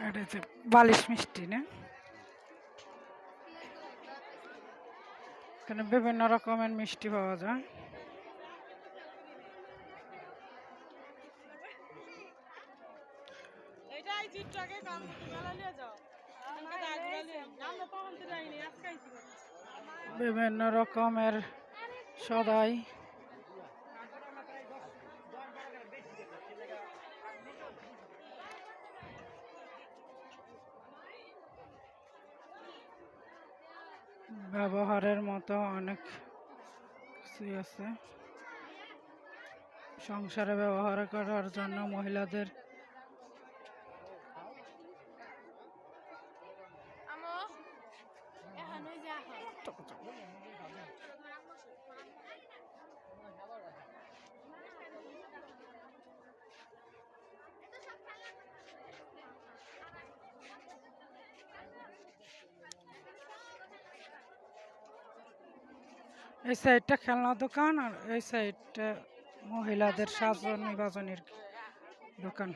এটা হচ্ছে বালিশ মিষ্টি না, এখানে বিভিন্ন রকমের মিষ্টি পাওয়া যায়। বিভিন্ন রকমের সদাই, ব্যবহারের মতো অনেক কিছুই আছে। সংসারে ব্যবহার করার জন্য মহিলাদের এই সাইডটা খেলনা দোকান আর এই সাইডটা মহিলাদের সাজন নির্বাচনের দোকান।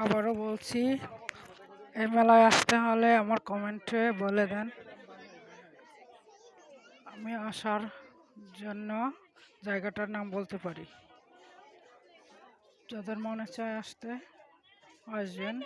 আবারও বলছি, এই মেলায় আসতে হলে আমার কমেন্টে বলে দেন, আমি আসার জন্য জায়গাটার নাম বলতে পারি। যাদের মনে চায় আসতে আসবেন।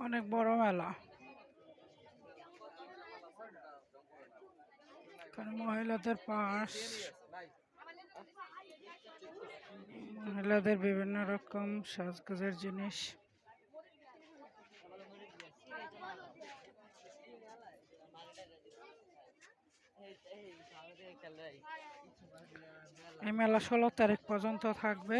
অনেক বড় মেলা, মহিলাদের পাশ, মহিলাদের বিভিন্ন রকম সাজগোজের জিনিস। এই মেলা 16 তারিখ পর্যন্ত থাকবে।